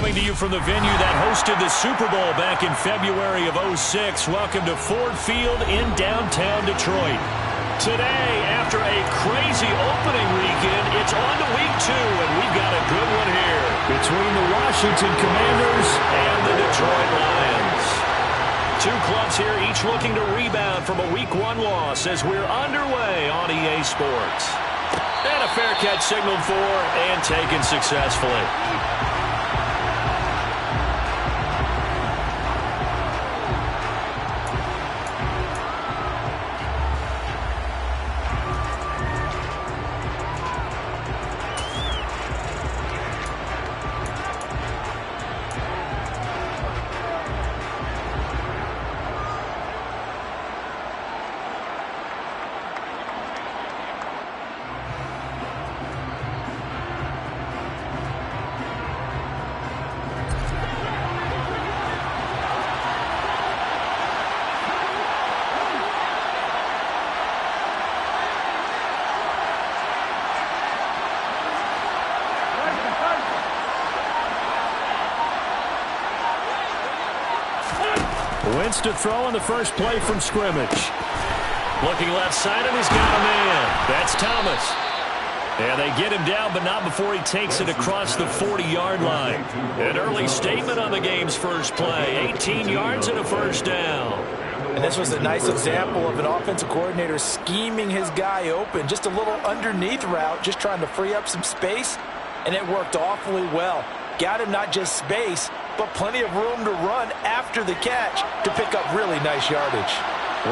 Coming to you from the venue that hosted the Super Bowl back in February of '06. Welcome to Ford Field in downtown Detroit. Today, after a crazy opening weekend, it's on to week 2, and we've got a good one here between the Washington Commanders and the Detroit Lions. Two clubs here, each looking to rebound from a week 1 loss as we're underway on EA Sports. And a fair catch signaled for and taken successfully. Wentz to throw on the first play from scrimmage. Looking left side, and he's got a man. That's Thomas. And they get him down, but not before he takes it across the 40-yard line. An early statement on the game's first play. 18 yards and a first down. And this was a nice example of an offensive coordinator scheming his guy open. Just a little underneath route, just trying to free up some space, and it worked awfully well. Got him not just space, but plenty of room to run after the catch to pick up really nice yardage.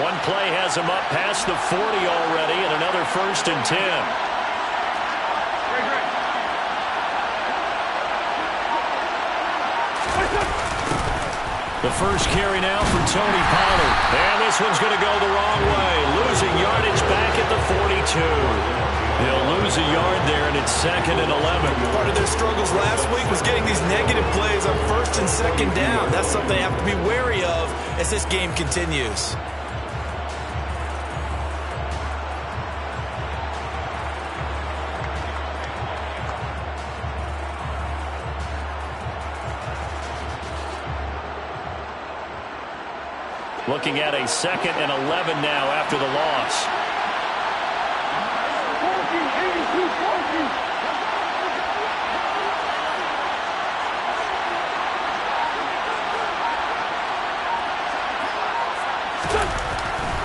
One play has him up past the 40 already, and another 1st and 10. The first carry now for Tony Pollard. And this one's going to go the wrong way. Losing yardage back at the 42. They'll lose a yard there, and it's 2nd and 11. Part of their struggles last week was getting these negative plays on 1st and 2nd down. That's something they have to be wary of as this game continues. Looking at a 2nd and 11 now after the loss.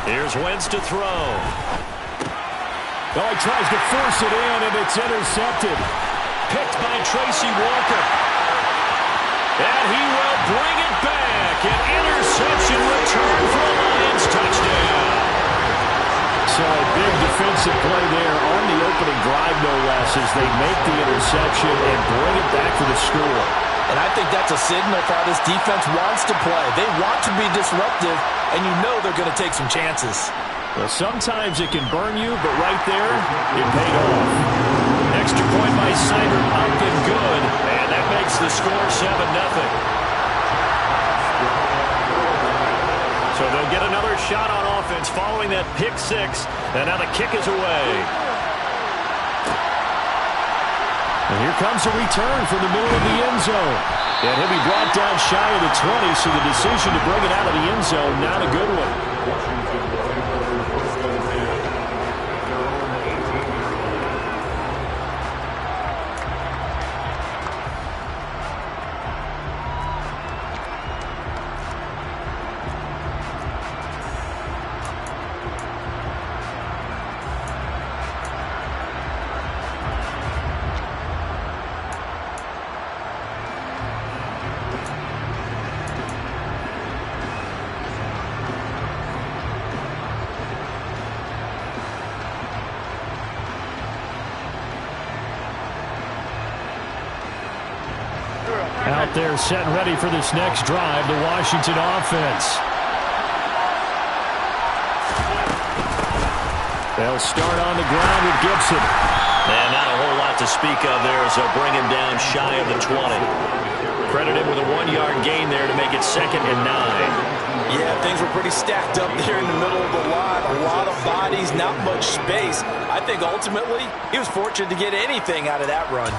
Here's Wentz to throw. Oh, he tries to force it in, and it's intercepted. Picked by Tracy Walker. And he will bring it back. An interception return for a Lions touchdown. So a big defensive play there on the opening drive, no less, as they make the interception and bring it back for the score. And I think that's a signal for how this defense wants to play. They want to be disruptive, and you know they're going to take some chances. Well, sometimes it can burn you, but right there, it paid off. Extra point by Seibert, up and good. And that makes the score 7-0. So they'll get another shot on offense following that pick 6. And now the kick is away. And here comes a return from the middle of the end zone. And he'll be brought down shy of the 20, so the decision to bring it out of the end zone, not a good one. Out there set and ready for this next drive, the Washington offense. They'll start on the ground with Gibson. And not a whole lot to speak of there as they'll bring him down shy of the 20. Credit him with a 1-yard gain there to make it 2nd and 9. Yeah, things were pretty stacked up there in the middle of the line. A lot of bodies, not much space. I think ultimately he was fortunate to get anything out of that run.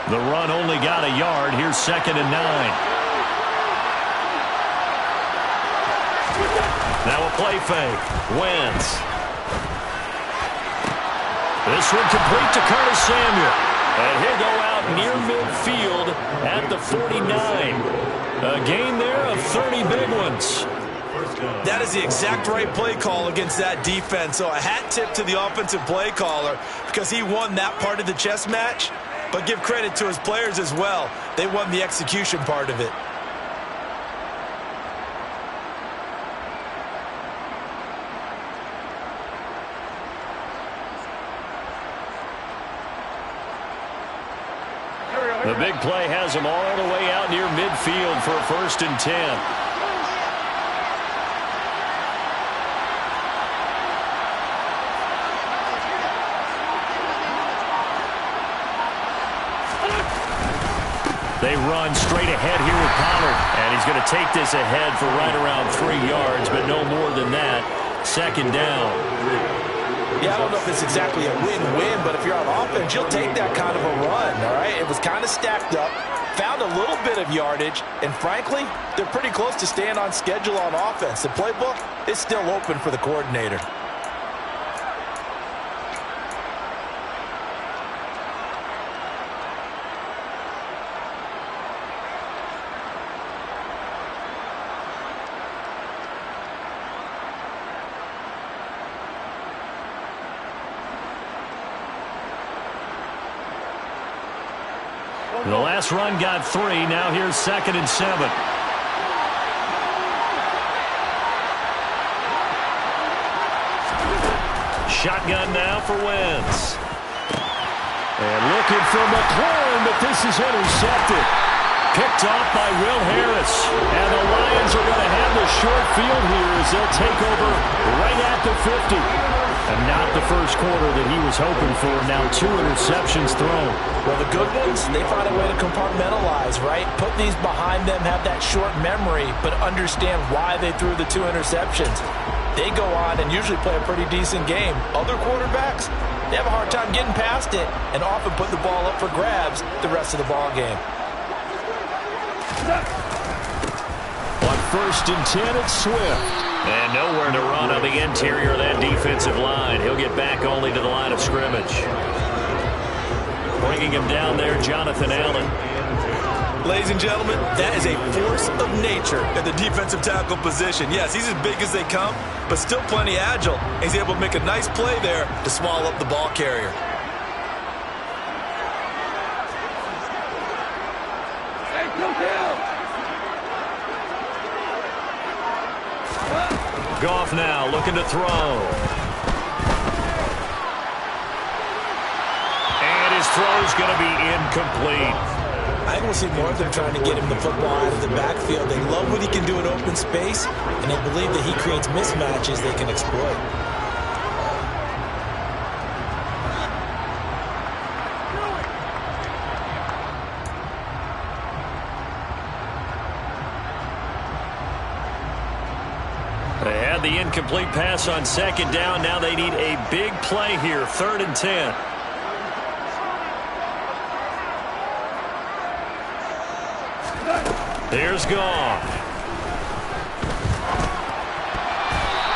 The run only got a yard. Here's 2nd and 9. Now a play fake. Wentz. This one complete to Curtis Samuel. And he'll go out near midfield at the 49. A gain there of 30 big ones. That is the exact right play call against that defense. So a hat tip to the offensive play caller because he won that part of the chess match. But give credit to his players as well. They won the execution part of it. The big play has him all the way out near midfield for a 1st and 10. They run straight ahead here with Pollard. And he's going to take this ahead for right around 3 yards, but no more than that. 2nd down. Yeah, I don't know if it's exactly a win-win, but if you're on offense, you'll take that kind of a run, all right? It was kind of stacked up, found a little bit of yardage, and frankly, they're pretty close to staying on schedule on offense. The playbook is still open for the coordinator. The last run got 3. Now here's 2nd and 7. Shotgun now for Wentz. And looking for McLaurin, but this is intercepted. Picked off by Will Harris. And the Lions are going to have the short field here as they'll take over right at the 50. And not the first quarter that he was hoping for. Now 2 interceptions thrown. Well, the good ones, they find a way to compartmentalize, right? Put these behind them, have that short memory, but understand why they threw the 2 interceptions. They go on and usually play a pretty decent game. Other quarterbacks, they have a hard time getting past it and often put the ball up for grabs the rest of the ball game. On 1st and 10, it's Swift. And nowhere to run on the interior of that defensive line. He'll get back only to the line of scrimmage. Bringing him down there, Jonathan Allen. Ladies and gentlemen, that is a force of nature at the defensive tackle position. Yes, he's as big as they come, but still plenty agile. He's able to make a nice play there to swallow up the ball carrier. Goff now looking to throw. And his throw's going to be incomplete. I think we'll see more of them trying to get him the football out of the backfield. They love what he can do in open space, and they believe that he creates mismatches they can exploit. They had the incomplete pass on 2nd down. Now they need a big play here, 3rd and 10. Here's Goff.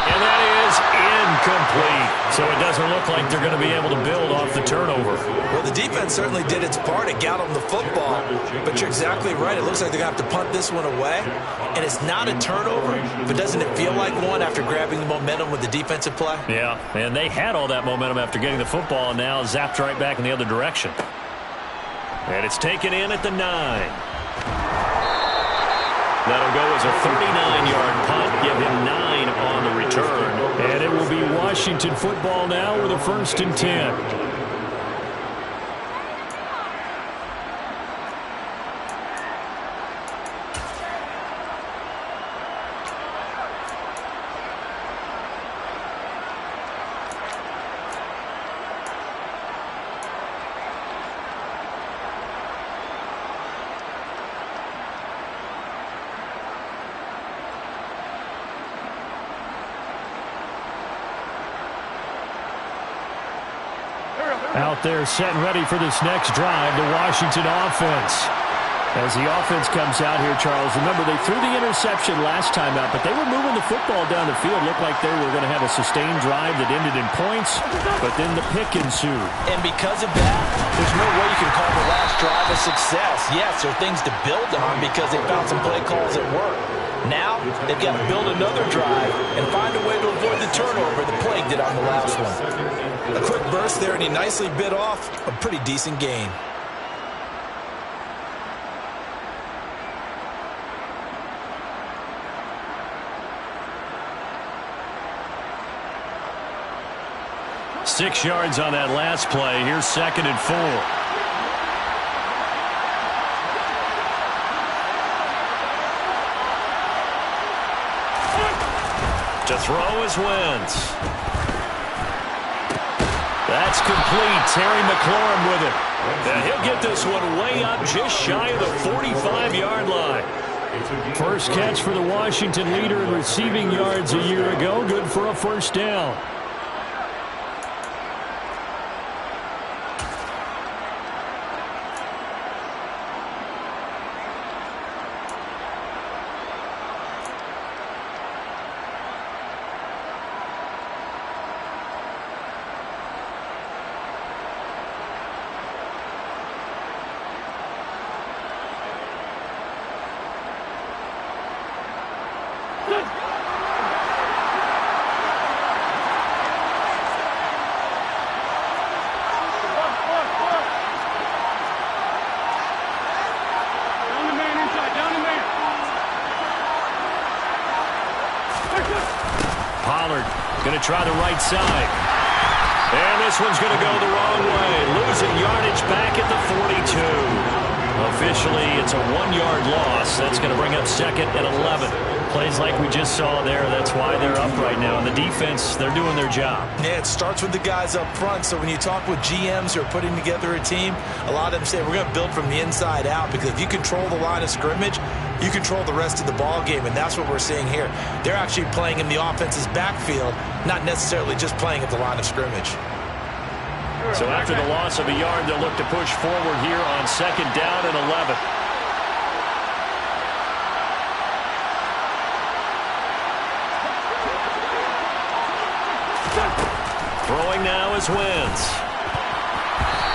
And that is incomplete. So it doesn't look like they're going to be able to build off the turnover. Well, the defense certainly did its part. It got them the football. But you're exactly right. It looks like they're going to have to punt this one away. And it's not a turnover, but doesn't it feel like one after grabbing the momentum with the defensive play? Yeah, and they had all that momentum after getting the football and now zapped right back in the other direction. And it's taken in at the 9. That'll go as a 39-yard punt, give him 9 on the return. And it will be Washington football now with a 1st and 10. Out there set and ready for this next drive, the Washington offense. As the offense comes out here, Charles, remember they threw the interception last time out, but they were moving the football down the field. Looked like they were going to have a sustained drive that ended in points, but then the pick ensued. And because of that, there's no way you can call the last drive a success. Yes, there are things to build on because they found some play calls that work. Now, they've got to build another drive and find a way to avoid the turnover that plagued it on the last one. A quick burst there, and he nicely bit off a pretty decent gain. Six yards on that last play. Here's 2nd and 4. To throw is Wentz. That's complete. Terry McLaurin with it. And he'll get this one way up just shy of the 45-yard line. First catch for the Washington leader in receiving yards a year ago. Good for a first down. Pollard going to try the right side. And this one's going to go the wrong way. Losing yardage back at the 42. Officially, it's a 1-yard loss. That's going to bring up 2nd and 11. Plays like we just saw there. That's why they're up right now. And the defense, they're doing their job. Yeah, it starts with the guys up front. So when you talk with GMs who are putting together a team, a lot of them say we're going to build from the inside out, because if you control the line of scrimmage, you control the rest of the ball game, and that's what we're seeing here. They're actually playing in the offense's backfield, not necessarily just playing at the line of scrimmage. So after the loss of a yard, they'll look to push forward here on 2nd down and 11. Throwing now is Wentz.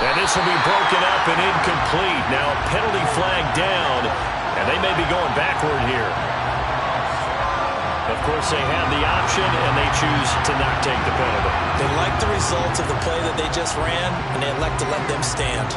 And this will be broken up and incomplete. Now a penalty flag down, and they may be going backward here. Of course, they have the option, and they choose to not take the penalty. They like the results of the play that they just ran, and they elect to let them stand.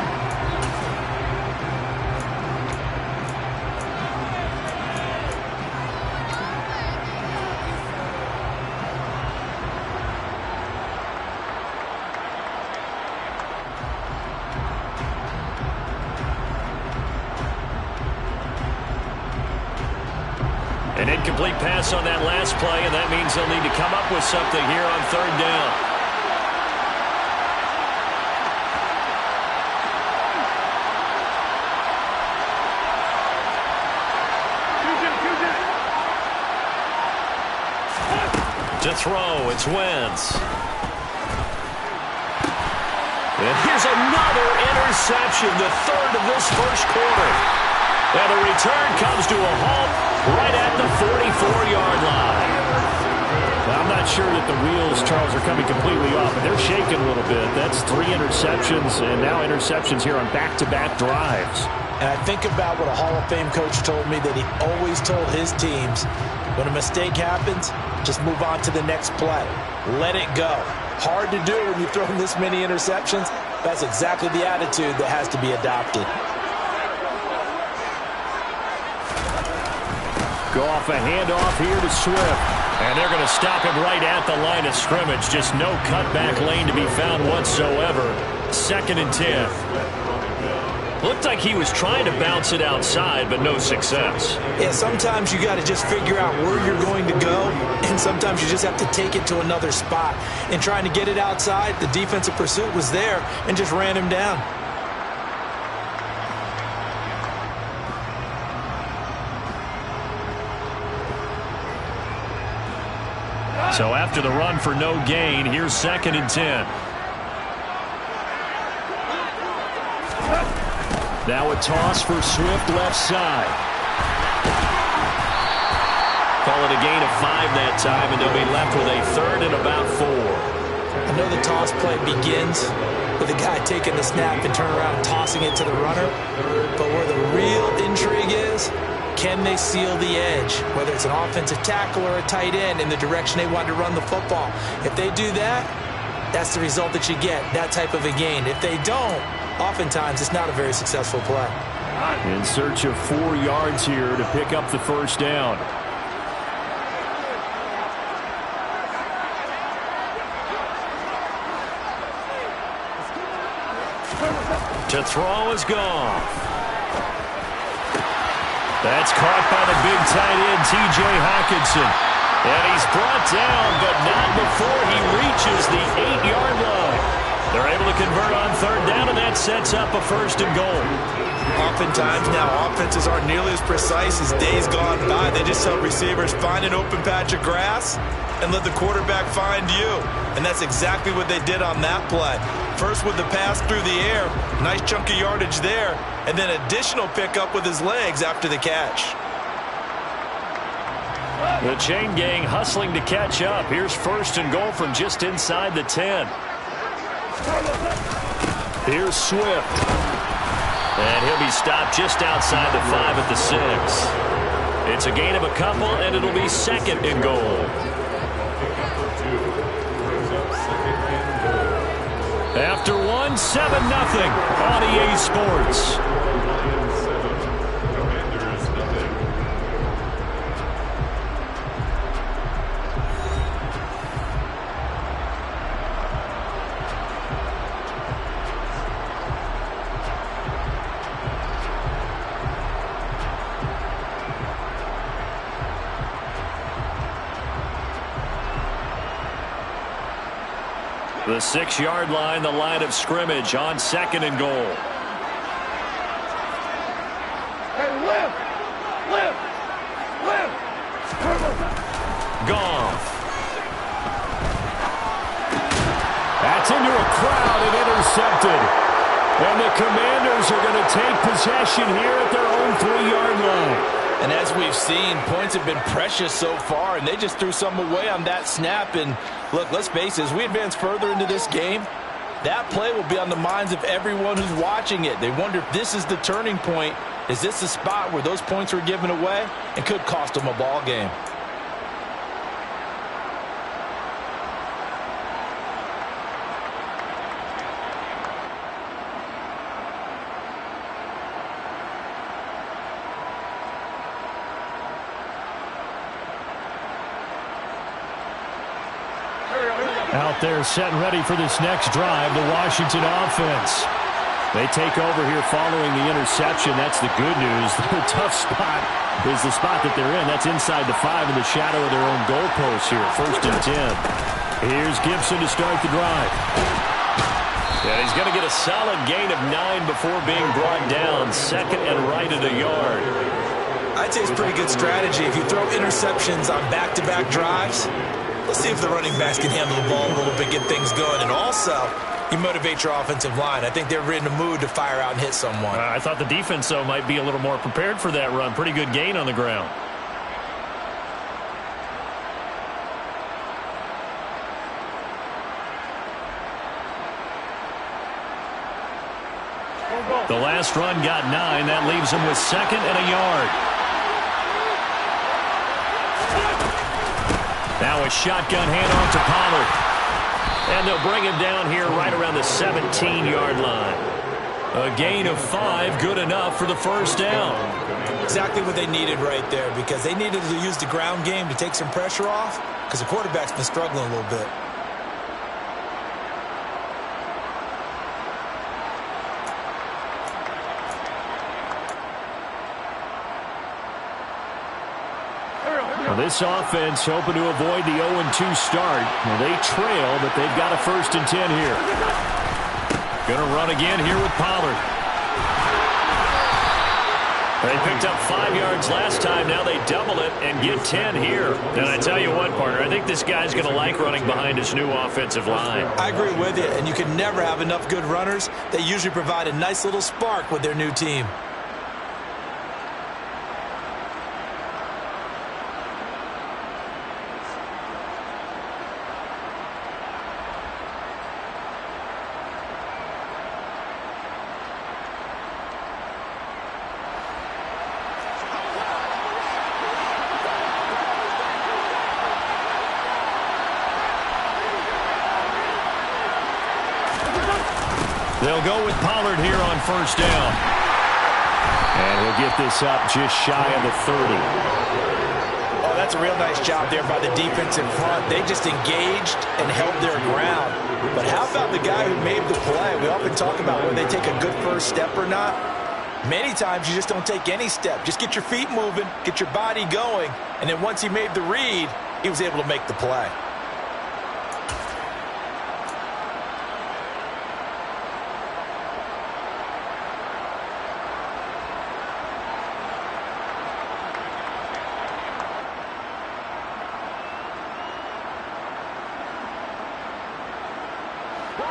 An incomplete pass on that last play, and that means they'll need to come up with something here on 3rd down. To throw, it's Wentz. And here's another interception, the 3rd of this first quarter. And the return comes to a halt right at the 44-yard line. Well, I'm not sure that the wheels, Charles, are coming completely off, but they're shaking a little bit. That's 3 interceptions, and now interceptions here on back-to-back drives. And I think about what a Hall of Fame coach told me that he always told his teams, when a mistake happens, just move on to the next play. Let it go. Hard to do when you've thrown this many interceptions. That's exactly the attitude that has to be adopted. Go off a handoff here to Swift. And they're going to stop him right at the line of scrimmage. Just no cutback lane to be found whatsoever. 2nd and 10. Looked like he was trying to bounce it outside, but no success. Yeah, sometimes you got to just figure out where you're going to go, and sometimes you just have to take it to another spot. And trying to get it outside, the defensive pursuit was there and just ran him down. So after the run for no gain, here's 2nd and 10. Now a toss for Swift left side. Call it a gain of 5 that time, and they'll be left with a 3rd and about 4. I know the toss play begins with the guy taking the snap and turn around and tossing it to the runner. But where the real intrigue is, can they seal the edge? Whether it's an offensive tackle or a tight end in the direction they want to run the football. If they do that, that's the result that you get, that type of a gain. If they don't, oftentimes it's not a very successful play. In search of 4 yards here to pick up the first down. To throw is Goff. That's caught by the big tight end, T.J. Hockenson. And he's brought down, but not before he reaches the 8-yard line. They're able to convert on 3rd down, and that sets up a 1st and goal. Oftentimes now, offenses aren't nearly as precise as days gone by. They just help receivers find an open patch of grass and let the quarterback find you. And that's exactly what they did on that play. First with the pass through the air, nice chunk of yardage there, and then additional pickup with his legs after the catch. The chain gang hustling to catch up. Here's 1st and goal from just inside the 10. Here's Swift. And he'll be stopped just outside the 5 at the 6. It's a gain of a couple, and it'll be 2nd and goal. After 1, 7-0 on EA Sports. The 6-yard line, the line of scrimmage on 2nd and goal. Goff. That's into a crowd and intercepted. And the Commanders are going to take possession here at their own 3-yard line. And as we've seen, points have been precious so far, and they just threw some away on that snap. And look, let's face it, as we advance further into this game, that play will be on the minds of everyone who's watching it. They wonder if this is the turning point. Is this the spot where those points were given away and could cost them a ball game? Out there setting ready for this next drive, the Washington offense. They take over here following the interception. That's the good news. The tough spot is the spot that they're in. That's inside the 5 in the shadow of their own goalpost here. 1st and 10. Here's Gibson to start the drive. Yeah, he's going to get a solid gain of 9 before being brought down. 2nd and right at a yard. I'd say it's pretty good strategy. If you throw interceptions on back-to-back drives, let's see if the running backs can handle the ball a little bit, get things going. And also, you motivate your offensive line. I think they're in the mood to fire out and hit someone. I thought the defense, though, might be a little more prepared for that run. Pretty good gain on the ground. The last run got 9. That leaves them with 2nd and a yard. Now a shotgun handoff to Pollard. And they'll bring him down here right around the 17-yard line. A gain of 5, good enough for the 1st down. Exactly what they needed right there, because they needed to use the ground game to take some pressure off, because the quarterback's been struggling a little bit. This offense hoping to avoid the 0-2 start. Well, they trail, but they've got a 1st and 10 here. Going to run again here with Pollard. They pick picked up 5 yards last time. Now they double it and get 10 here. And I tell you what, partner, I think this guy's going to like running behind his new offensive line. I agree with you, and you can never have enough good runners. They usually provide a nice little spark with their new team. They'll go with Pollard here on first down. And he'll get this up just shy of the 30. Oh, that's a real nice job there by the defense in front. They just engaged and held their ground. But how about the guy who made the play? We often talk about whether they take a good first step or not. Many times you just don't take any step. Just get your feet moving, get your body going, and then once he made the read, he was able to make the play.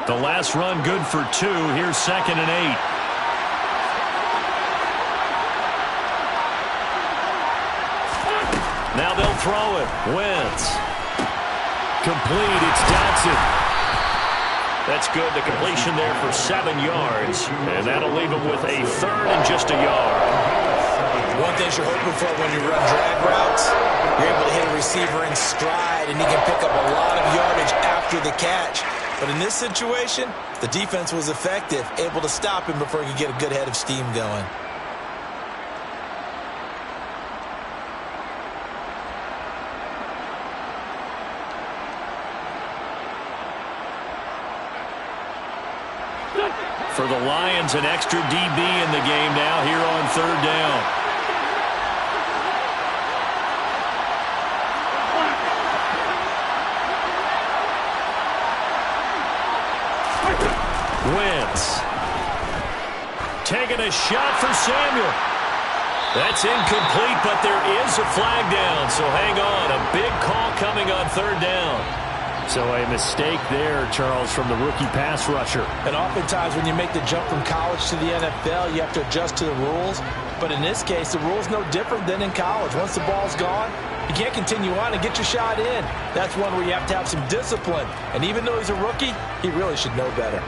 The last run good for 2. Here's 2nd and 8. Now they'll throw it. Wentz. Complete. It's Dotson. That's good. The completion there for 7 yards. And that'll leave him with a 3rd and just a yard. One thing you're hoping for when you run drag routes, you're able to hit a receiver in stride, and he can pick up a lot of yardage after the catch. But in this situation, the defense was effective, able to stop him before he could get a good head of steam going. For the Lions, an extra DB in the game now here on 3rd down. Wentz. Taking a shot for Samuel. That's incomplete, but there is a flag down, so hang on. A big call coming on 3rd down. So a mistake there, Charles, from the rookie pass rusher. And oftentimes when you make the jump from college to the NFL, you have to adjust to the rules. But in this case, the rule's no different than in college. Once the ball's gone, you can't continue on and get your shot in. That's one where you have to have some discipline. And even though he's a rookie, he really should know better.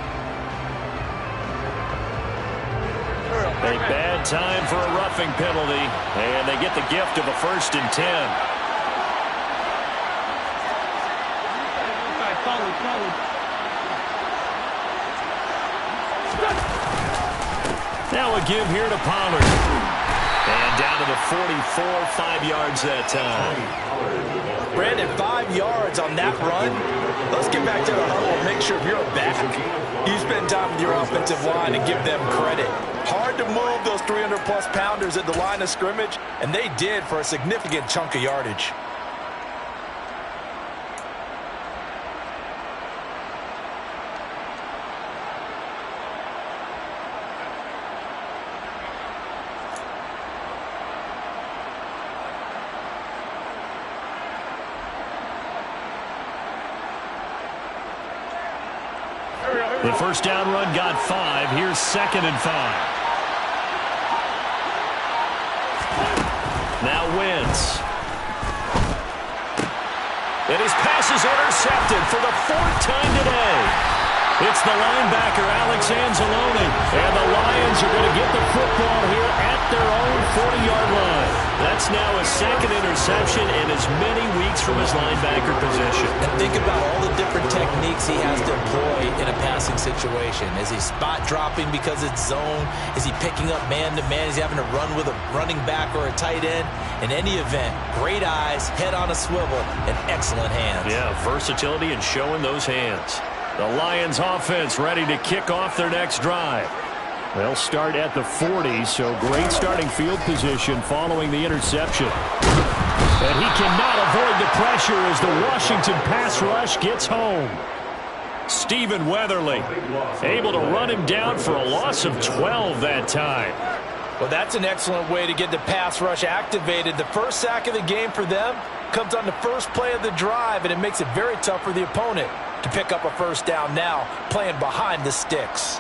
A bad time for a roughing penalty, and they get the gift of a 1st and 10. Now a give here to Pollard. And down to the 44, 5 yards that time. Brandon, 5 yards on that run. Let's get back to the huddle and make sure you're back. You spend time with your offensive line and give them credit. Hard to move those 300-plus pounders at the line of scrimmage, and they did for a significant chunk of yardage. The first down run got 5. Here's 2nd and 5. Now Wentz. And his pass is intercepted for the 4th time today. It's the linebacker, Alex Anzalone. And the Lions are going to get the football here at their own 40-yard line. That's now a 2nd interception and as many weeks from his linebacker position. And think about all the different techniques he has to employ in a passing situation. Is he spot dropping because it's zone? Is he picking up man-to-man? Is he having to run with a running back or a tight end? In any event, great eyes, head on a swivel, and excellent hands. Yeah, versatility and showing those hands. The Lions offense ready to kick off their next drive. They'll start at the 40, so great starting field position following the interception. And he cannot avoid the pressure as the Washington pass rush gets home. Stephen Weatherly able to run him down for a loss of 12 that time. Well, that's an excellent way to get the pass rush activated. The first sack of the game for them comes on the first play of the drive, and it makes it very tough for the opponent to pick up a first down now, playing behind the sticks.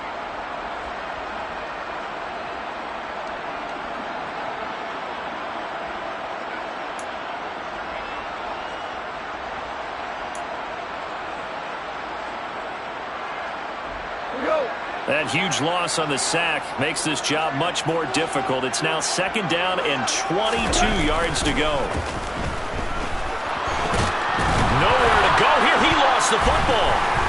That huge loss on the sack makes this job much more difficult. It's now 2nd down and 22 yards to go. Nowhere to go here. He lost the football.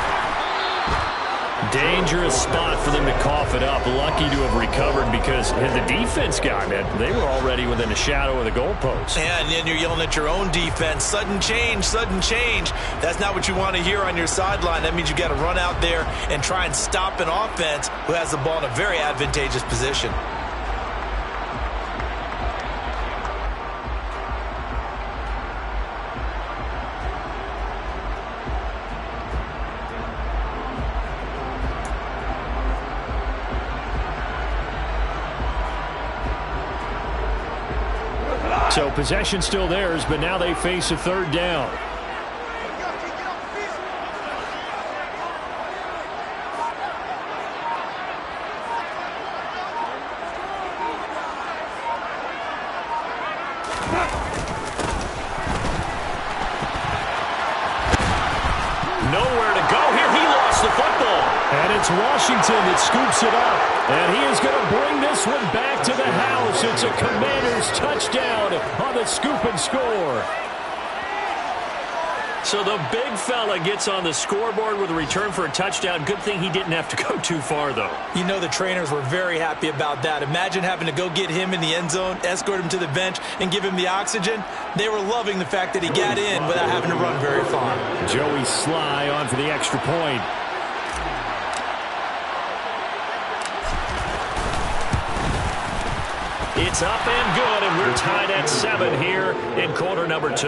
Dangerous spot for them to cough it up. Lucky to have recovered because had the defense gotten it, they were already within the shadow of the goalpost. Yeah, and then you're yelling at your own defense. Sudden change, sudden change. That's not what you want to hear on your sideline. That means you got to run out there and try and stop an offense who has the ball in a very advantageous position. So possession still theirs, but now they face a 3rd down. Nowhere to go here. He lost the football. And it's Washington that scoops it up. And he is going to bring this one back to the house. It's a Commanders touchdown on the scoop and score. So the big fella gets on the scoreboard with a return for a touchdown. Good thing he didn't have to go too far, though. You know the trainers were very happy about that. Imagine having to go get him in the end zone, escort him to the bench, and give him the oxygen. They were loving the fact that he got in without having to run very far. Joey Sly on for the extra point. It's up and good, and we're tied at 7 here in quarter number 2.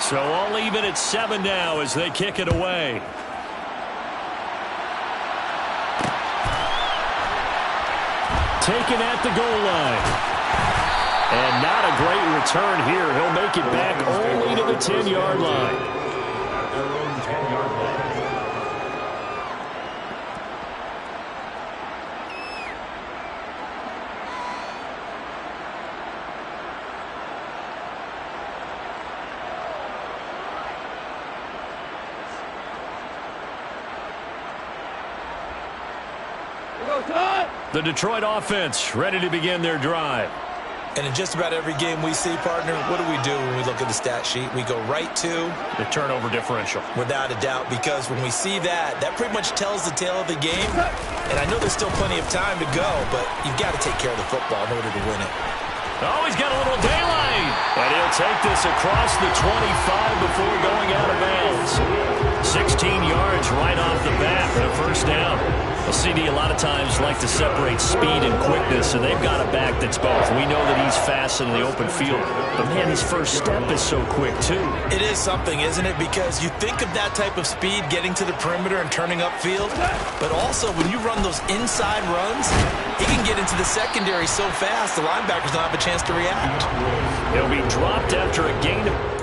So all even at 7 now as they kick it away. Taken at the goal line. And not a great return here. He'll make it back only to the 10-yard line. The Detroit offense ready to begin their drive. And in just about every game we see, partner, what do when we look at the stat sheet? We go right to the turnover differential. Without a doubt, because when we see that, that pretty much tells the tale of the game. And I know there's still plenty of time to go, but you've got to take care of the football in order to win it. Oh, he's got a little daylight. And he'll take this across the 25 before going out of bounds. 16 yards right off the bat for the first down. Well, CD a lot of times like to separate speed and quickness, and they've got a back that's both. We know that he's fast in the open field, but man, his first step is so quick too. It is something, isn't it? Because you think of that type of speed getting to the perimeter and turning upfield, but also when you run those inside runs, he can get into the secondary so fast the linebackers don't have a chance to react. He'll be dropped after a gain of...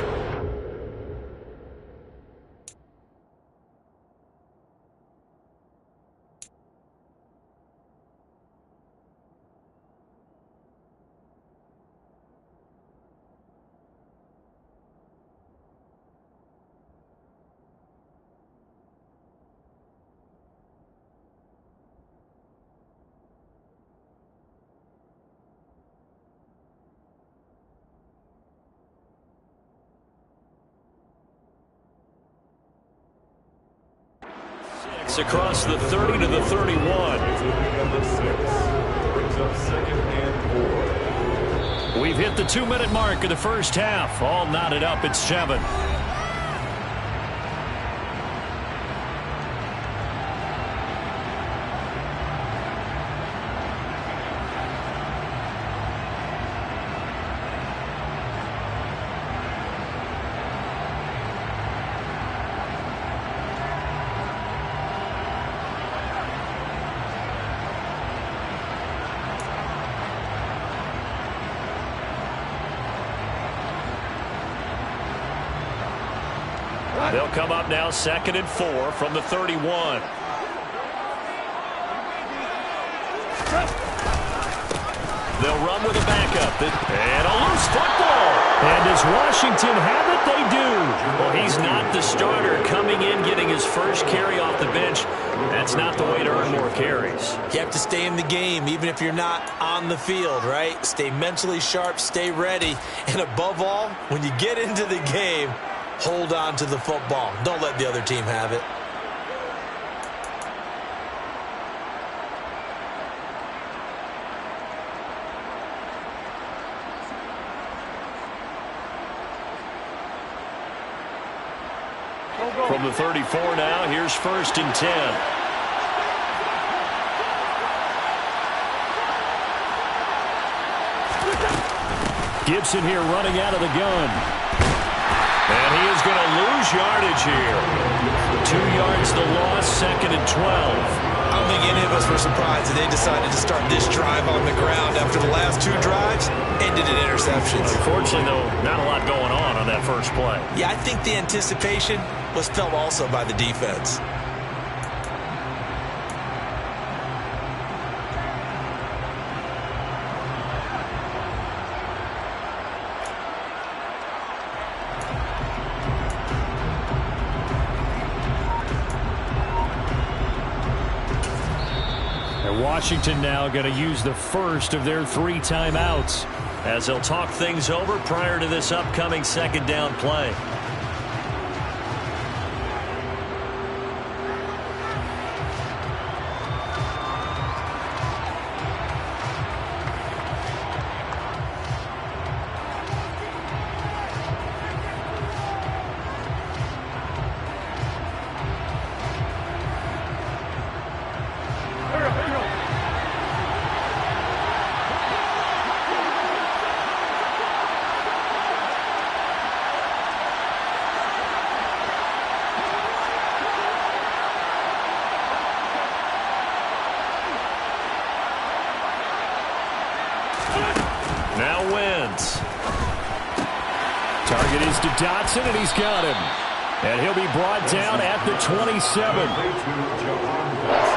across the 30 to the 31. We've hit the 2-minute mark of the first half. All knotted up at 7. They'll come up now 2nd and 4 from the 31. They'll run with a backup. And a loose football. And does Washington have it? They do. Well, he's not the starter coming in, getting his first carry off the bench. That's not the way to earn more carries. You have to stay in the game, even if you're not on the field, right? Stay mentally sharp, stay ready. And above all, when you get into the game, hold on to the football. Don't let the other team have it. From the 34 now, here's 1st and 10. Gibson here running out of the gun. And he is going to lose yardage here. 2 yards the loss, 2nd and 12. I don't think any of us were surprised that they decided to start this drive on the ground after the last 2 drives ended in interceptions. Unfortunately, though, not a lot going on that first play. Yeah, I think the anticipation was felt also by the defense. Washington now going to use the first of their 3 timeouts as they'll talk things over prior to this upcoming 2nd down play. Now Wentz. Target is to Dotson, and he's got him. And he'll be brought down at the 27.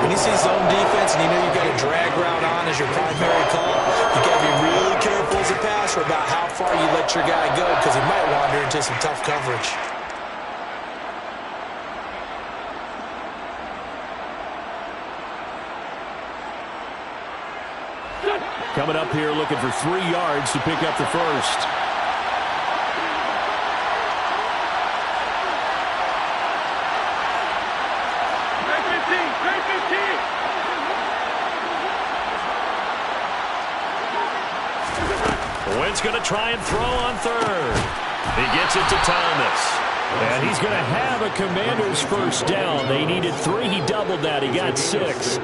When you see zone defense and you know you've got a drag route on as your primary call, you got to be really careful as a passer about how far you let your guy go because he might wander into some tough coverage. Coming up here looking for 3 yards to pick up the first. Wentz going to try and throw on 3rd. He gets it to Thomas. And he's going to have a Commander's first down. They needed 3. He doubled that. He got 6.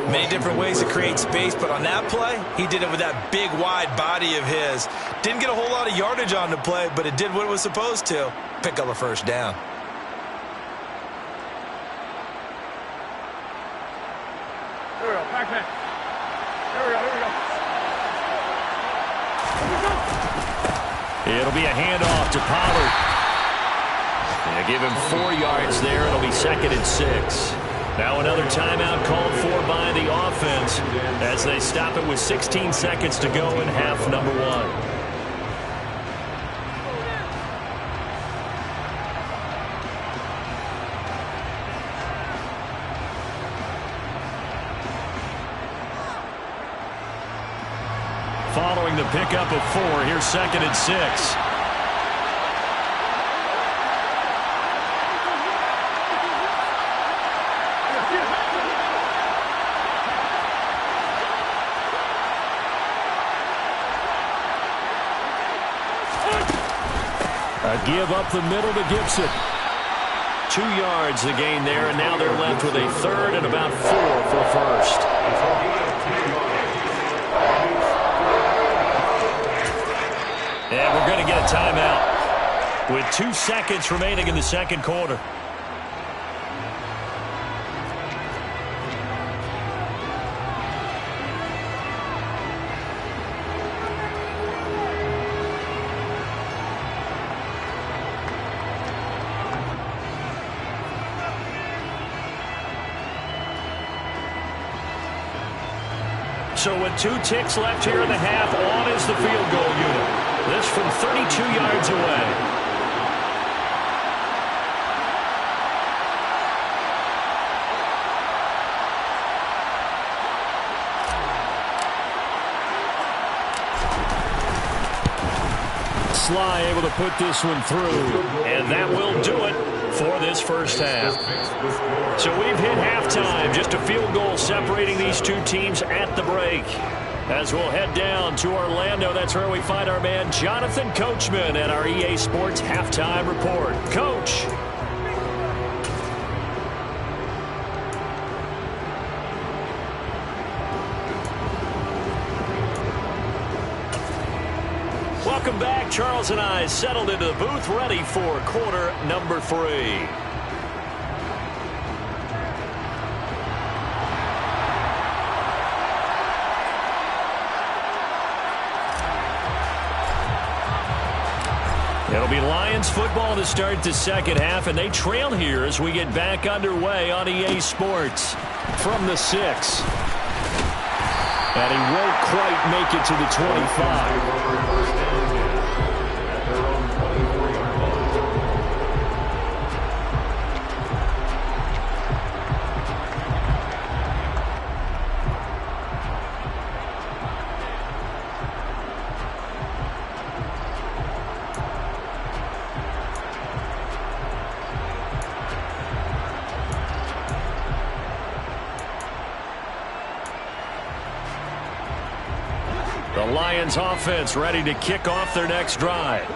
Many different ways to create space, but on that play, he did it with that big, wide body of his. Didn't get a whole lot of yardage on the play, but it did what it was supposed to. Pick up a first down. Here we go, back man. Here we go, here we go. It'll be a handoff to Pollard. They give him 4 yards there. It'll be 2nd and 6. Now another timeout called for by the offense as they stop it with 16 seconds to go in half number 1. Following the pickup of 4, here's 2nd and 6. A give up the middle to Gibson. 2 yards the gain there, and now they're left with a 3rd and about 4 for first. And we're going to get a timeout with 2 seconds remaining in the 2nd quarter. So with 2 ticks left here in the half, on is the field goal unit. This from 32 yards away. Sly able to put this one through. And that will do it for this first half. So we've hit halftime. Just a field goal separating these two teams at the break. As we'll head down to Orlando, that's where we find our man Jonathan Coachman at our EA Sports Halftime Report. Coach. Welcome back. Charles and I settled into the booth, ready for quarter number 3. It'll be Lions football to start the second half, and they trail here as we get back underway on EA Sports. From the 6. And he won't quite make it to the 25. The Lions offense ready to kick off their next drive.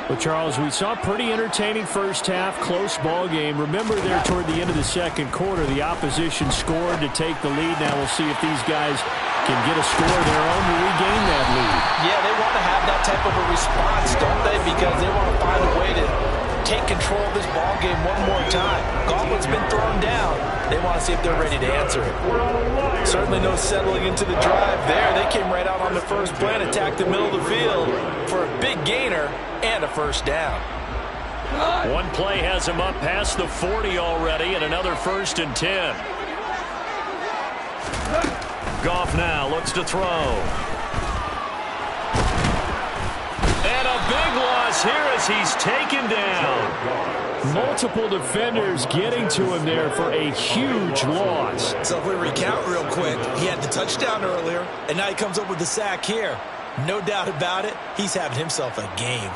Well, Charles, we saw a pretty entertaining first half, close ball game. Remember there toward the end of the second quarter, the opposition scored to take the lead. Now we'll see if these guys can get a score of their own to regain that lead. Yeah, they want to have that type of a response, don't they? Because they want to find a way to take control of this ball game one more time. Gauntlet's been thrown down. They want to see if they're ready to answer it. Certainly no settling into the drive there. They came right out on the first play and attacked the middle of the field for a big gainer and a first down. One play has him up past the 40 already, and another 1st and 10. Goff now looks to throw. And a big loss here as he's taken down. Multiple defenders getting to him there for a huge loss. So if we recount real quick, he had the touchdown earlier, and now he comes up with the sack here. No doubt about it, he's having himself a game.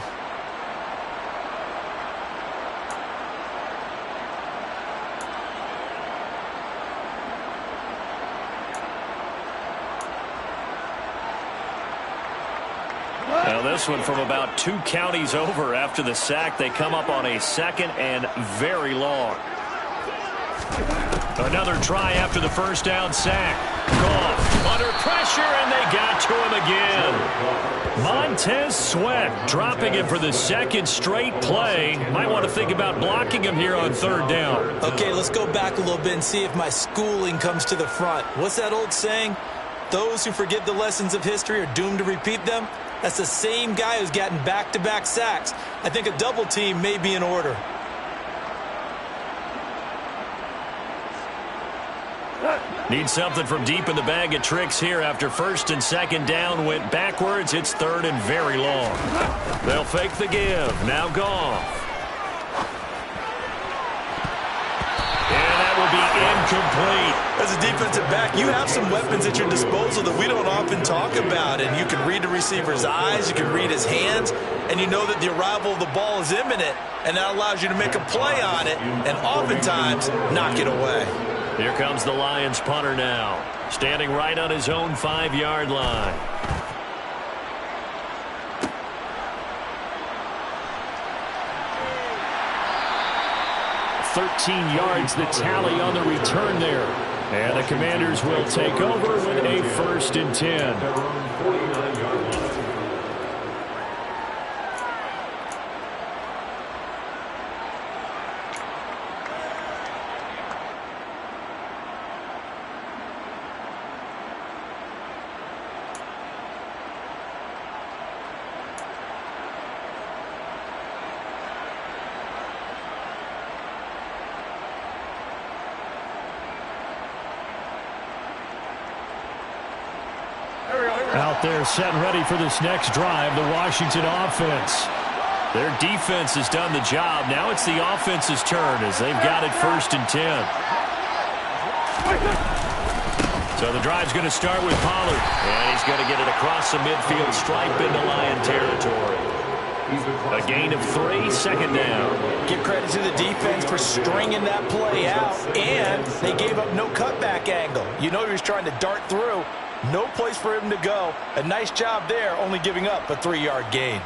Now this one from about 2 counties over after the sack. They come up on a 2nd and very long. Another try after the first down sack. Goff under pressure, and they got to him again. Montez Sweat dropping him for the 2nd straight play. Might want to think about blocking him here on 3rd down. Okay, let's go back a little bit and see if my schooling comes to the front. What's that old saying? Those who forget the lessons of history are doomed to repeat them. That's the same guy who's gotten back-to-back sacks. I think a double team may be in order. Need something from deep in the bag of tricks here after 1st and 2nd down went backwards. It's 3rd and very long. They'll fake the give. Now Goff. Will be incomplete. As a defensive back, you have some weapons at your disposal that we don't often talk about, and you can read the receiver's eyes, you can read his hands, and you know that the arrival of the ball is imminent, and that allows you to make a play on it and oftentimes knock it away. Here comes the Lions punter now, standing right on his own 5-yard line. 13 yards the tally on the return there. And the Commanders will take over with a 1st and 10. Out there setting ready for this next drive, the Washington offense. Their defense has done the job. Now it's the offense's turn as they've got it 1st and 10. So the drive's going to start with Pollard. And he's going to get it across the midfield stripe into Lion territory. A gain of 3, 2nd down. Give credit to the defense for stringing that play out, and they gave up no cutback angle. You know he was trying to dart through. No place for him to go. A nice job there, only giving up a 3-yard gain.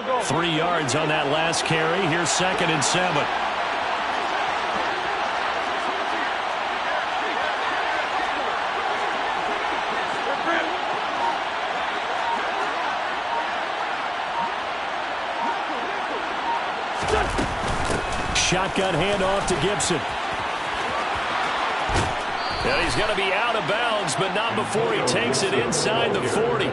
Go. 3 yards on that last carry. Here's 2nd and 7. Shotgun handoff to Gibson. And he's going to be out of bounds, but not before he takes it inside the 40.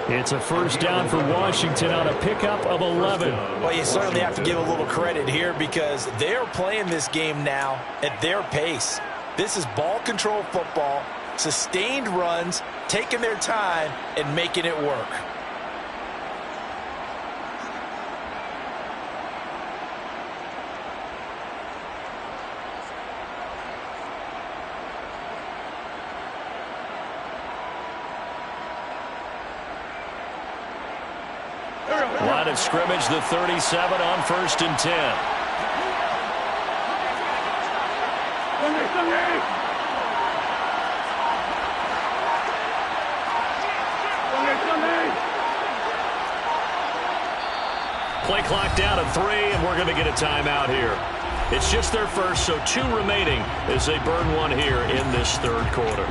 It's a 1st down for Washington on a pickup of 11. Well, you certainly have to give a little credit here because they're playing this game now at their pace. This is ball control football, sustained runs, taking their time, and making it work. Line of scrimmage, the 37 on 1st and 10. Play clock down to 3, and we're going to get a timeout here. It's just their first, so 2 remaining as they burn one here in this 3rd quarter.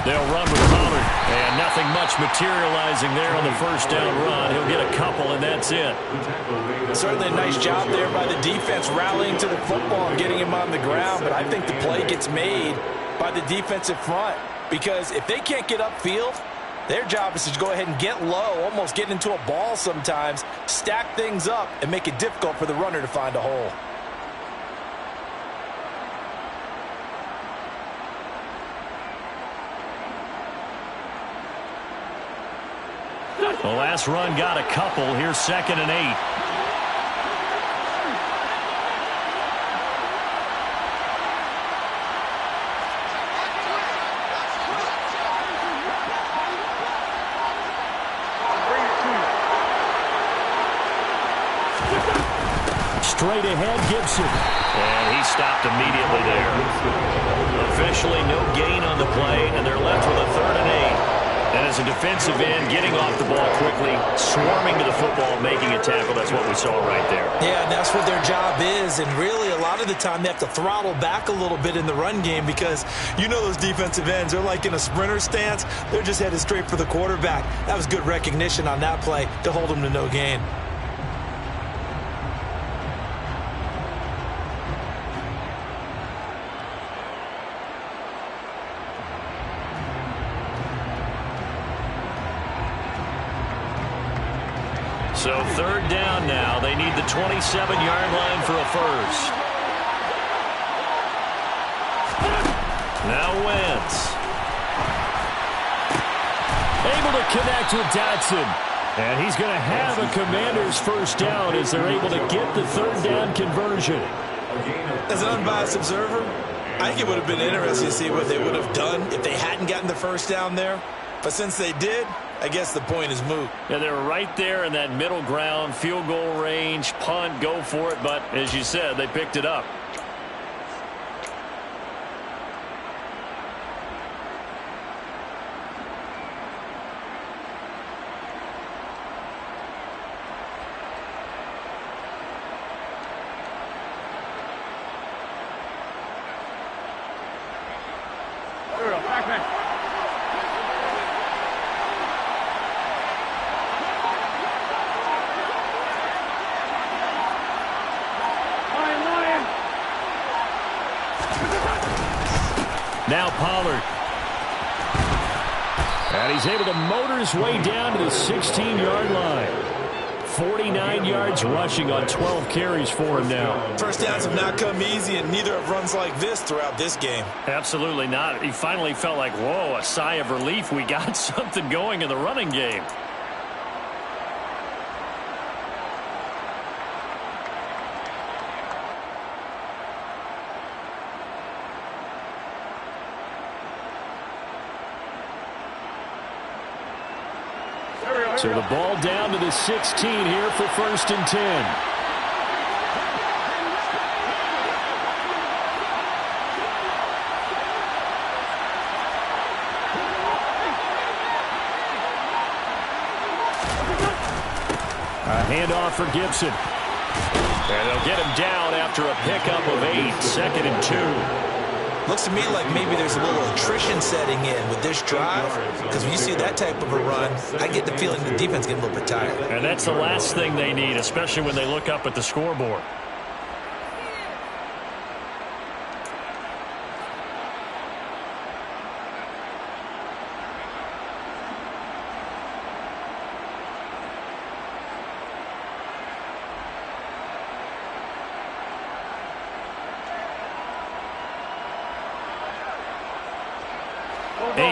They'll run with Pollard, and nothing much materializing there on the 1st down run. He'll get a couple, and that's it. Certainly a nice job there by the defense rallying to the football and getting him on the ground, but I think the play gets made by the defensive front because if they can't get upfield, their job is to go ahead and get low, almost get into a ball sometimes, stack things up, and make it difficult for the runner to find a hole. The last run got a couple. Here's 2nd and 8. Straight ahead, Gibson. And he stopped immediately there. Officially no gain on the play, and they're left with a 3rd and 8. And as a defensive end, getting off the ball quickly, swarming to the football, making a tackle, that's what we saw right there. Yeah, and that's what their job is. And really, a lot of the time, they have to throttle back a little bit in the run game because you know those defensive ends, they're like in a sprinter stance. They're just headed straight for the quarterback. That was good recognition on that play to hold them to no gain. So 3rd down now. They need the 27-yard line for a 1st. Now Wentz. Able to connect with Dotson. And he's going to have a Commanders 1st down as they're able to get the 3rd down conversion. As an unbiased observer, I think it would have been interesting to see what they would have done if they hadn't gotten the 1st down there. But since they did, I guess the point is moot. Yeah, they were right there in that middle ground, field goal range, punt, go for it. But as you said, they picked it up. backpack. Lion. Now Pollard. And he's able to motor his way down to the 16-yard line. 49 yards rushing on 12 carries for him now. First downs have not come easy, and neither have runs like this throughout this game. Absolutely not. He finally felt like, whoa, a sigh of relief. We got something going in the running game. So the ball down to the 16 here for 1st and 10. A handoff for Gibson. And they'll get him down after a pickup of 8, 2nd and 2. Looks to me like maybe there's a little attrition setting in with this drive, because when you see that type of a run, I get the feeling the defense getting a little bit tired. And that's the last thing they need, especially when they look up at the scoreboard.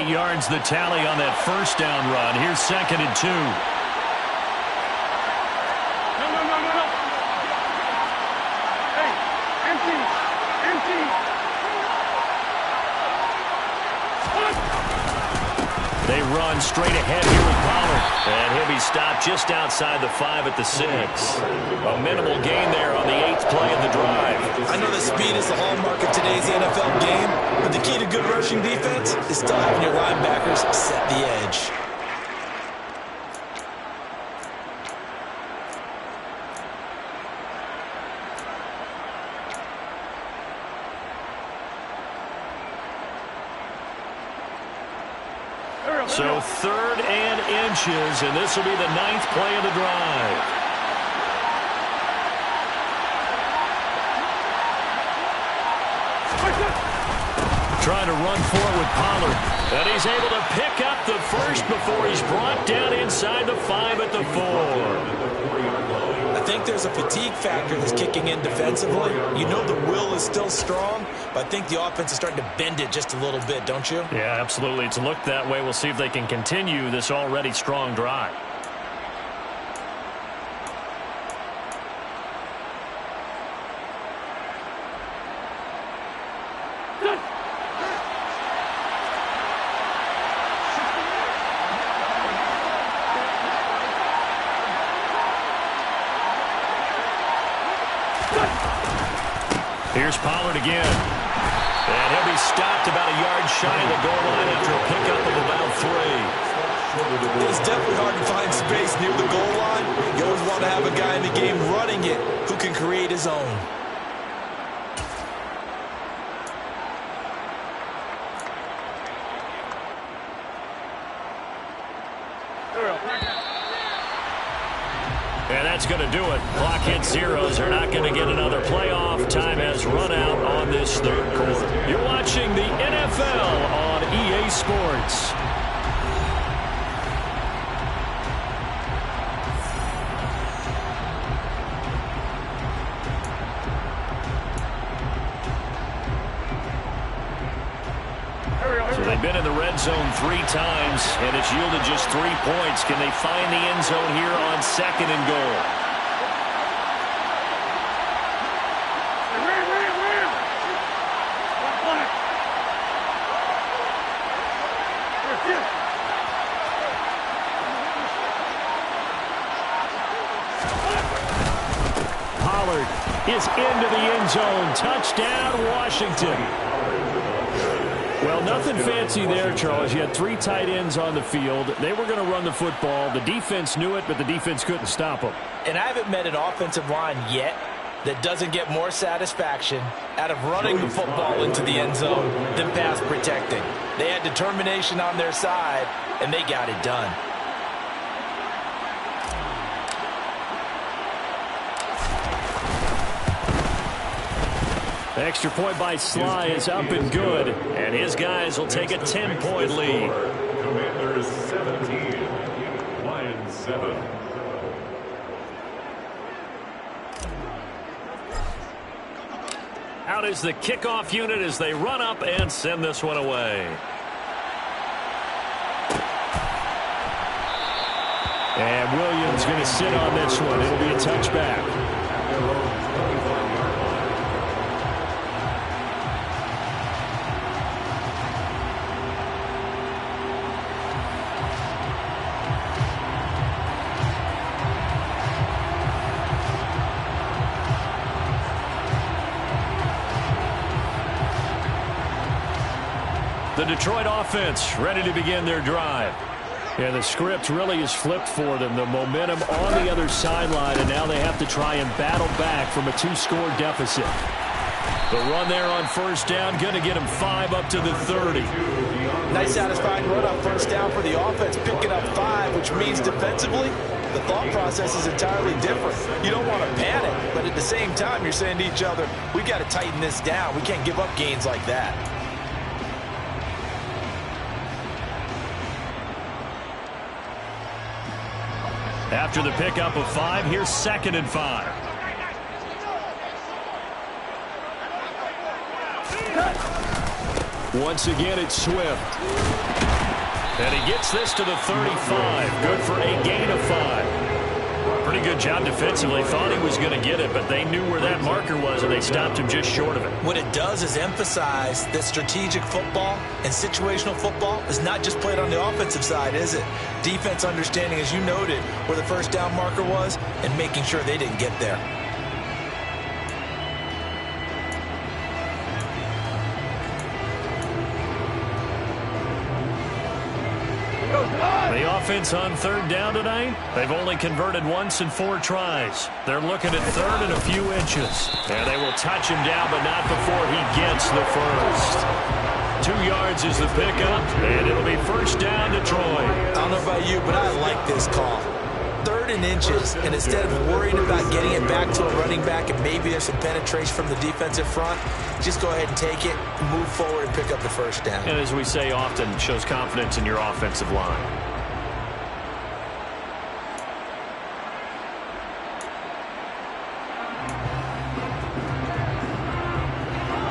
Yards the tally on that first down run. Here's 2nd and 2. No. Hey, empty. They run straight ahead here with Pollard. And he'll be stopped just outside the 5 at the 6. A minimal gain there on the 8th play of the drive. I know that speed is the hallmark of today's NFL game, but the key to good rushing defense is still having your linebackers set the edge. So 3rd and inches, and this will be the 9th play of the drive. Trying to run forward with Pollard. And he's able to pick up the first before he's brought down inside the 5 at the 4. I think there's a fatigue factor that's kicking in defensively. You know the will is still strong, but I think the offense is starting to bend it just a little bit, don't you? Yeah, absolutely. It's looked that way. We'll see if they can continue this already strong drive. Here's Pollard again. And he'll be stopped about a yard shy of the goal line after a pickup of about 3. It's definitely hard to find space near the goal line. You always want to have a guy in the game running it who can create his own. And that's going to do it. Clock hits zeros. They're not going to get another playoff. Time has run out on this 3rd quarter. You're watching the NFL on EA Sports. So they've been in the red zone 3 times, and it's yielded just 3 points. Can they find the end zone here on 2nd and goal? Pollard is into the end zone. Touchdown, Washington. Well, nothing fancy there, Charles. You had 3 tight ends on the field. They were going to run the football. The defense knew it, but the defense couldn't stop them. And I haven't met an offensive line yet that doesn't get more satisfaction out of running the football into the end zone than pass protecting. They had determination on their side, and they got it done. Extra point by Sly is up and good, and his guys will take a 10-point lead. Commanders 17, Lions 7. Out is the kickoff unit as they run up and send this one away. And Williams going to sit on this one. It'll be a touchback. The Detroit offense ready to begin their drive. And the script really is flipped for them. The momentum on the other sideline, and now they have to try and battle back from a 2-score deficit. The run there on first down, going to get them 5 up to the 30. Nice satisfying run on first down for the offense, picking up 5, which means defensively, the thought process is entirely different. You don't want to panic, but at the same time, you're saying to each other, we've got to tighten this down. We can't give up gains like that. After the pickup of 5, here's 2nd and 5. Once again, it's Swift. And he gets this to the 35. Good for a gain of 5. Pretty good job defensively. Thought he was going to get it, but they knew where that marker was, and they stopped him just short of it. What it does is emphasize that strategic football and situational football is not just played on the offensive side, is it? Defense understanding, as you noted, where the first down marker was and making sure they didn't get there. The offense on 3rd down tonight, they've only converted once in 4 tries. They're looking at 3rd and a few inches. And they will touch him down, but not before he gets the first. 2 yards is the pickup, and it'll be first down Detroit. I don't know about you, but I like this call. 3rd and inches, and instead of worrying about getting it back to a running back and maybe there's some penetration from the defensive front, just go ahead and take it, move forward, and pick up the first down. And as we say often, shows confidence in your offensive line.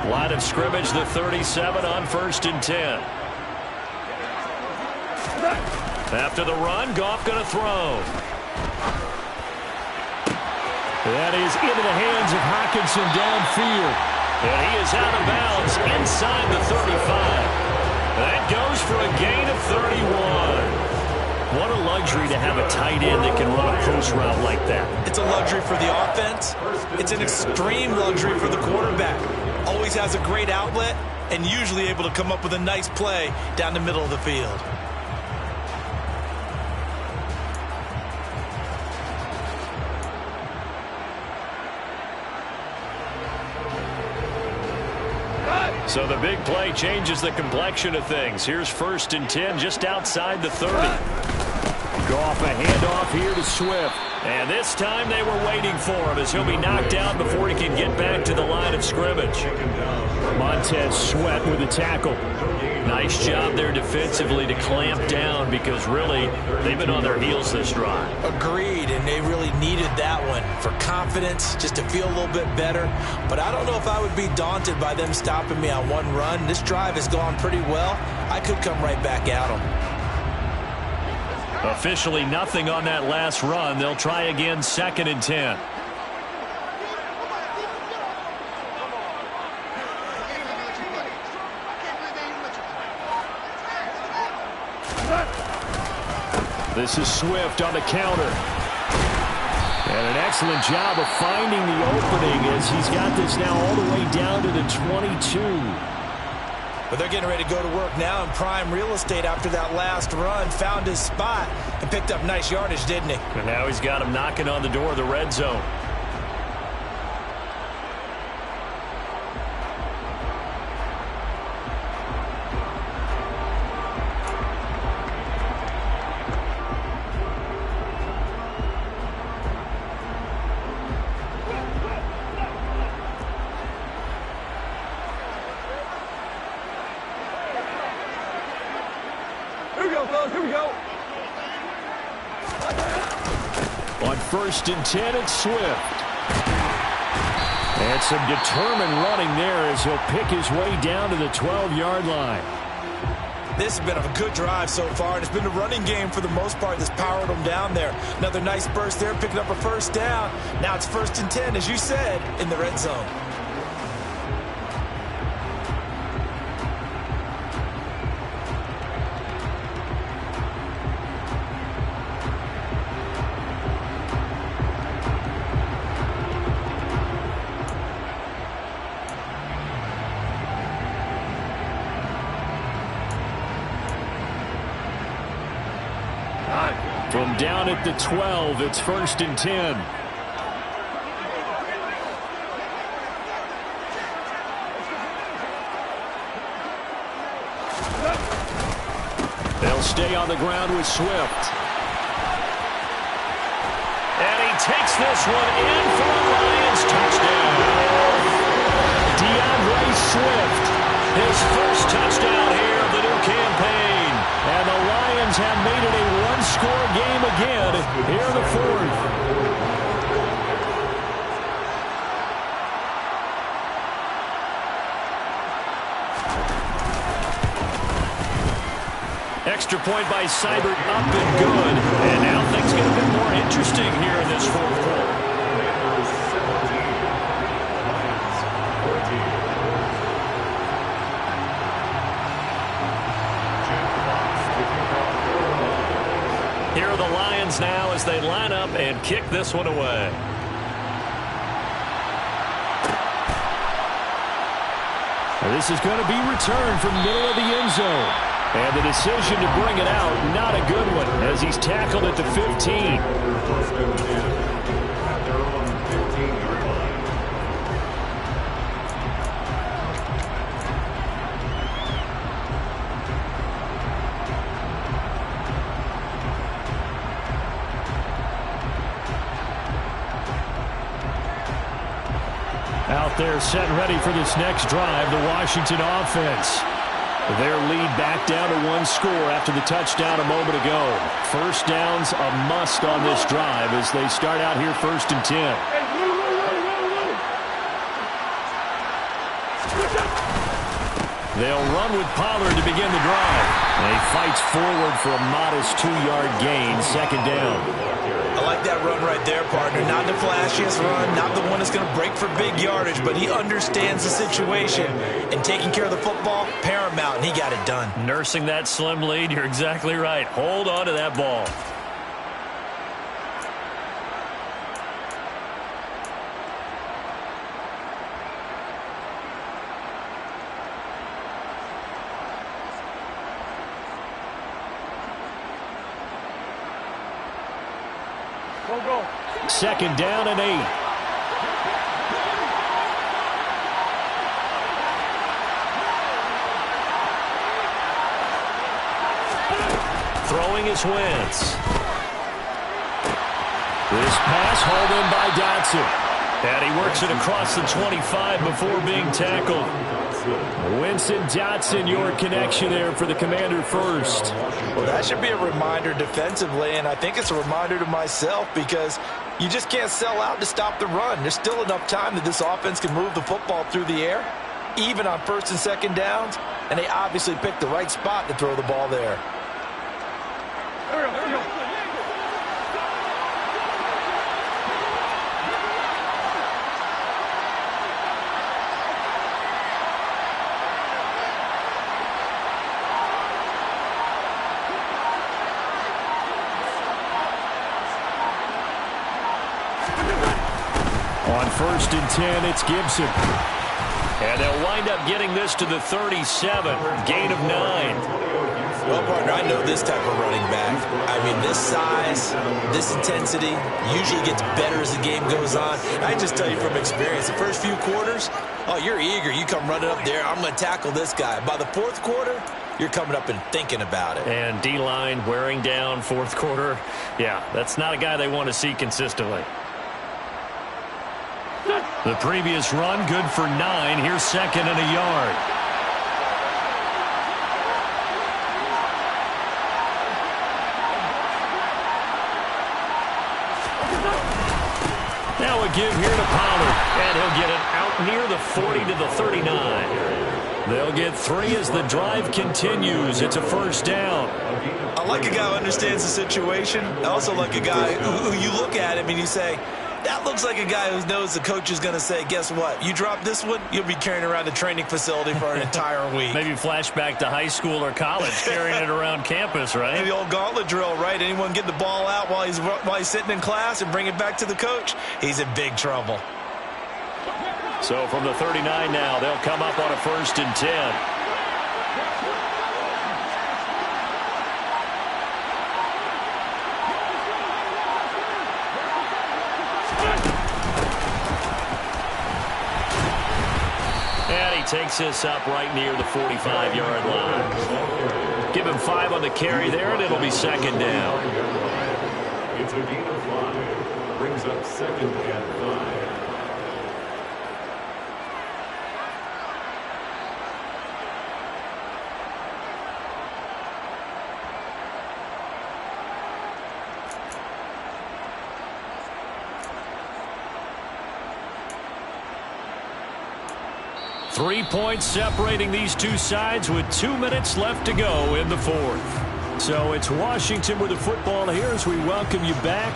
Line of scrimmage, the 37 on 1st and 10. After the run, Goff going to throw. That is into the hands of Hockenson downfield. And he is out of bounds inside the 35. That goes for a gain of 31. What a luxury to have a tight end that can run a post route like that. It's a luxury for the offense. It's an extreme luxury for the quarterback. Always has a great outlet and usually able to come up with a nice play down the middle of the field. So the big play changes the complexion of things. Here's 1st and 10 just outside the 30. Goff a handoff here to Swift. And this time they were waiting for him as he'll be knocked out before he can get back to the line of scrimmage. Montez Sweat with a tackle. Nice job there defensively to clamp down because really they've been on their heels this drive. Agreed, and they really needed that one for confidence, just to feel a little bit better. But I don't know if I would be daunted by them stopping me on one run. This drive has gone pretty well. I could come right back at them. Officially nothing on that last run. They'll try again 2nd and 10. This is Swift on the counter. And an excellent job of finding the opening as he's got this now all the way down to the 22. But they're getting ready to go to work now in prime real estate after that last run. Found his spot and picked up nice yardage, didn't he? And now he's got him knocking on the door of the red zone. fellas. Here we go. On 1st and 10, it's Swift. And some determined running there as he'll pick his way down to the 12-yard line. This has been a good drive so far, and it's been the running game for the most part that's powered them down there. Another nice burst there, picking up a first down. Now it's 1st and 10, as you said, in the red zone. From down at the 12, it's 1st and 10. They'll stay on the ground with Swift. And he takes this one in for a Lions touchdown. DeAndre Swift, His first touchdown here of the new campaign. and the Lions have made it a one-score game again here in the 4th. Extra point by Seibert, up and good. And now things get a bit more interesting here in this 4th quarter. Commanders 17, Lions 14. Here are the Lions now as they line up and kick this one away. This is going to be returned from middle of the end zone. And the decision to bring it out, not a good one, as he's tackled at the 15. 1st and 10 at their own 15-yard line. Out there set and ready for this next drive, the Washington offense. Their lead back down to 1 score after the touchdown a moment ago. First down's a must on this drive as they start out here 1st and 10. They'll run with Pollard to begin the drive. And he fights forward for a modest 2-yard gain, 2nd down. I like that run right there, partner. Not the flashiest run, not the one that's going to break for big yardage, but he understands the situation. And taking care of the football, paramount, and he got it done. Nursing that slim lead, you're exactly right. Hold on to that ball. Go. 2nd down and 8. Throwing is Wentz. This pass hauled in by Dotson. And he works it across the 25 before being tackled. Winston Dotson, your connection there for the Commander first. Well, that should be a reminder defensively, and I think it's a reminder to myself because you just can't sell out to stop the run. There's still enough time that this offense can move the football through the air, even on 1st and 2nd downs, and they obviously picked the right spot to throw the ball there. There we go. On 1st and 10, it's Gibson. And they'll wind up getting this to the 37. Gain of 9. Well, partner, I know this type of running back. I mean, this size, this intensity usually gets better as the game goes on. I just tell you from experience, the first few quarters, oh, you're eager. You come running up there, I'm going to tackle this guy. By the 4th quarter, you're coming up and thinking about it. And D-line wearing down 4th quarter. Yeah, that's not a guy they want to see consistently. The previous run, good for 9. Here's 2nd and a yard. give here to Pollard. And he'll get it out near the 40 to the 39. They'll get 3 as the drive continues. It's a first down. I like a guy who understands the situation. I also like a guy who you look at him and you say, that looks like a guy who knows the coach is going to say, guess what? You drop this one, you'll be carrying around the training facility for an entire week. Maybe flashback to high school or college, carrying it around campus, right? The old gauntlet drill, right? Anyone get the ball out while he's sitting in class and bring it back to the coach? He's in big trouble. So from the 39 now, they'll come up on a 1st and 10. Takes this up right near the 45-yard line. Give him 5 on the carry there, and it'll be 2nd down. It's a gain of 5. Brings up 2nd and 5. Three points separating these two sides with 2 minutes left to go in the 4th. So it's Washington with the football here as we welcome you back.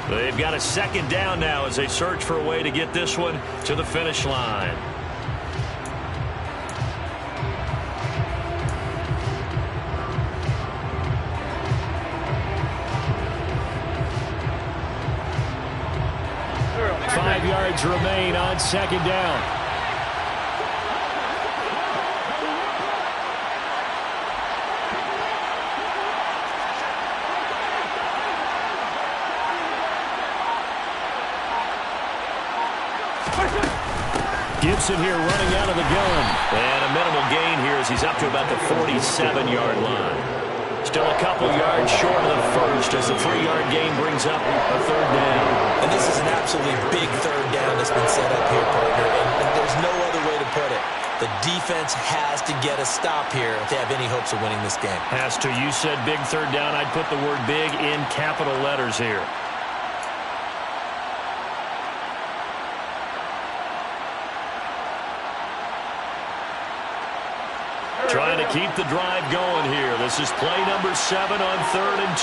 They've got a 2nd down now as they search for a way to get this one to the finish line. Five yards remain on 2nd down. Gibson here running out of the gun. And a minimal gain here as he's up to about the 47-yard line. Still a couple yards short of the first as the 3-yard gain brings up a 3rd down. And this is an absolutely big 3rd down that's been set up here, partner. And there's no other way to put it. The defense has to get a stop here if they have any hopes of winning this game. Has to. You said big 3rd down. I'd put the word big in capital letters here. Trying to keep the drive going here. This is play number 7 on 3rd and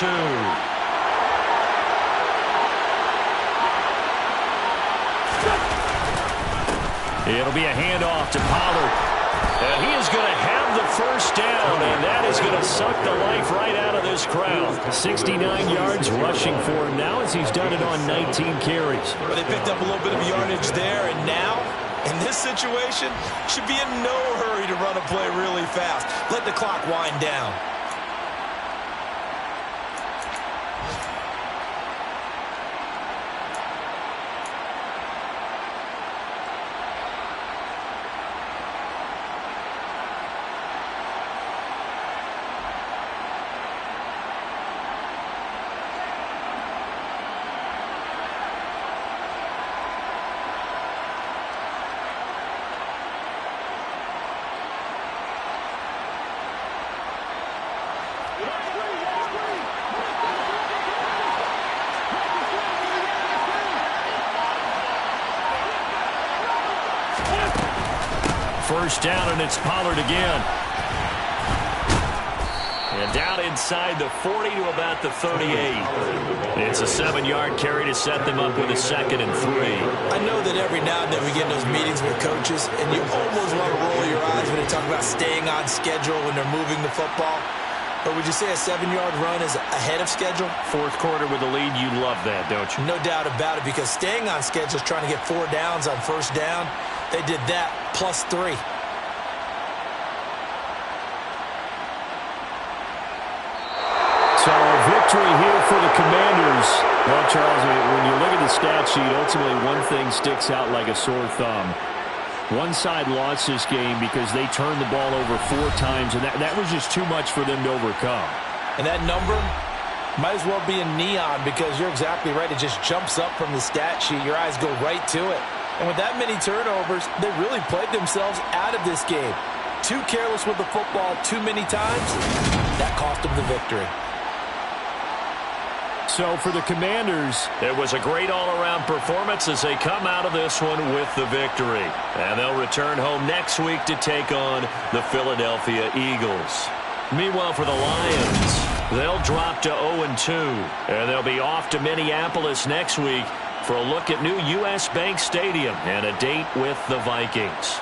2. It'll be a handoff to Pollard. And he is going to have the first down, and that is going to suck the life right out of this crowd. 69 yards rushing for him now as he's done it on 19 carries. But they picked up a little bit of yardage there, and now in this situation, should be in no hurry to run a play really fast. Let the clock wind down. First down, and it's Pollard again. And down inside the 40 to about the 38. It's a 7-yard carry to set them up with a 2nd and 3. I know that every now and then we get in those meetings with coaches, and you almost want to roll your eyes when they talk about staying on schedule when they're moving the football. But would you say a 7-yard run is ahead of schedule? 4th quarter with the lead, you love that, don't you? No doubt about it, because staying on schedule is trying to get 4 downs on 1st down. They did that plus 3. So a victory here for the Commanders. Well, Charles, when you look at the stat sheet, ultimately one thing sticks out like a sore thumb. One side lost this game because they turned the ball over 4 times, and that was just too much for them to overcome. And that number might as well be in neon, because you're exactly right. It just jumps up from the stat sheet. Your eyes go right to it. And with that many turnovers, they really played themselves out of this game. Too careless with the football too many times. That cost them the victory. So for the Commanders, it was a great all-around performance as they come out of this one with the victory. And they'll return home next week to take on the Philadelphia Eagles. Meanwhile, for the Lions, they'll drop to 0-2. And they'll be off to Minneapolis next week for a look at new U.S. Bank Stadium and a date with the Vikings.